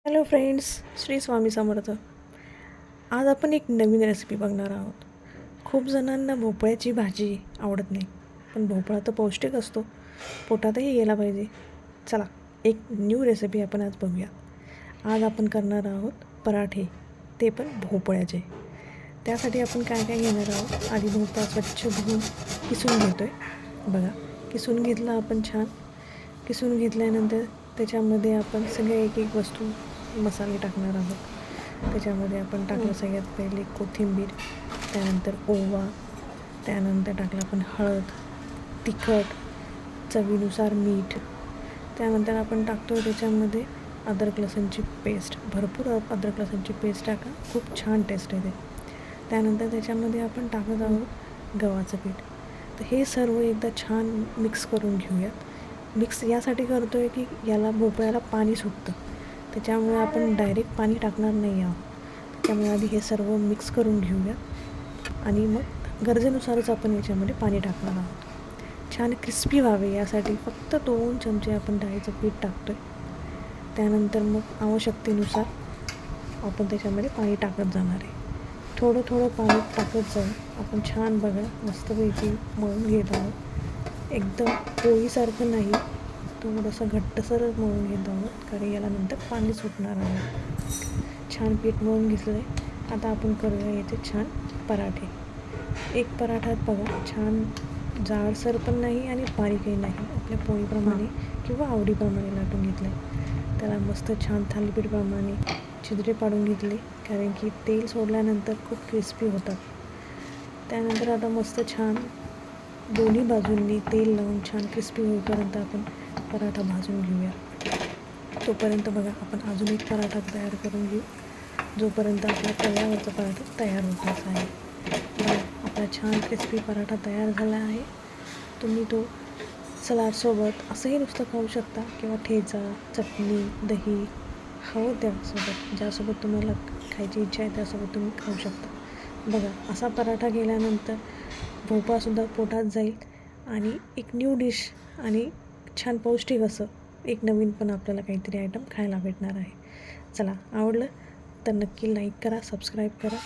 Hello friends, Shri Swami Samarth. आज आपण एक नवीन रेसिपी बघणार आहोत. खूप जणांना भोपळ्याची भाजी आवडत नाही, पण भोपळा तर पौष्टिक असतो, पोटातही गेला पाहिजे. चला, एक न्यू रेसिपी आपण आज बघूया. आज आपण करणार आहोत पराठे, ते पण भोपळ्याचे. त्यासाठी आपण काय काय घेणार आहोत. आधी भोपळा स्वच्छ धुवून किसून घेतो आहे. बघा, किसून घेतला आपण छान. किसून घेतल्यानंतर त्याच्यामध्ये आपण सगळे एक एक वस्तू मसाले टाकणार आहोत. त्याच्यामध्ये आपण टाकलं सगळ्यात पहिले कोथिंबीर, त्यानंतर ओवा, त्यानंतर टाकलं आपण हळद, तिखट, चवीनुसार मीठ. त्यानंतर आपण टाकतो त्याच्यामध्ये अद्रक लसूणची पेस्ट. भरपूर अद्रक लसूणची पेस्ट टाका, खूप छान टेस्ट येते. त्यानंतर त्याच्यामध्ये आपण टाकत आहोत गव्हाचं पीठ. तर हे सर्व एकदा छान मिक्स करून घेऊयात. मिक्स यासाठी करतो आहे की याला भोपळ्याला पाणी सुटतं, त्याच्यामुळे आपण डायरेक्ट पाणी टाकणार नाही आहोत. त्यामुळे आधी हे सर्व मिक्स करून घेऊया आणि मग गरजेनुसारच आपण याच्यामध्ये पाणी टाकणार आहोत. छान क्रिस्पी व्हावे यासाठी फक्त 2 चमचे आपण डाळीचं पीठ टाकतो आहे. त्यानंतर मग आवश्यकतेनुसार आपण त्याच्यामध्ये पाणी टाकत जाणार आहे. थोडं थोडं पाणी टाकत जाऊन आपण छान बघा मस्तपैकी मळून घेत आहोत. एकदम पोळीसारखं नाही, थोडंसं घट्टसरच मळून घेत आहोत, कारण याला नंतर पाणी सुटणार आहे. छान पीठ मळून घेतलं आहे. आता आपण करूया याचे छान पराठे. एक पराठात बघा छान जाडसर पण नाही आणि बारीकही नाही, आपल्या पोळीप्रमाणे किंवा आवडीप्रमाणे लाटून घेतलं आहे. त्याला मस्त छान थालीपीठप्रमाणे छिद्रे पाडून घेतले, कारण की तेल सोडल्यानंतर खूप क्रिस्पी होतात. त्यानंतर आता मस्त छान दोन्ही बाजूंनी तेल लावून छान क्रिस्पी होईपर्यंत आपण पराठा भाजून घेऊया. तोपर्यंत बघा आपण अजून एक पराठा तयार करून घेऊ, जोपर्यंत आपला तव्यावरचा पराठा तयार होताच आहे. बघा आपला छान क्रिस्पी पराठा तयार झाला आहे. तुम्ही तो सलाडसोबत असंही नुसतं खाऊ शकता, किंवा ठेचा, चटणी, दही हवं त्यासोबत, ज्यासोबत तुम्हाला खायची इच्छा आहे त्यासोबत तुम्ही खाऊ शकता. बघा असा पराठा केल्यानंतर भोपळासुद्धा पोटात जाईल आणि एक न्यू डिश आणि छान पौष्टिक असं एक नवीन पण आपल्याला काहीतरी आयटम खायला भेटणार आहे. चला, आवडलं तर नक्की लाईक करा, सबस्क्राईब करा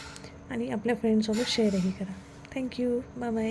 आणि आपल्या फ्रेंड्ससोबत शेअरही करा. Thank you, bye bye.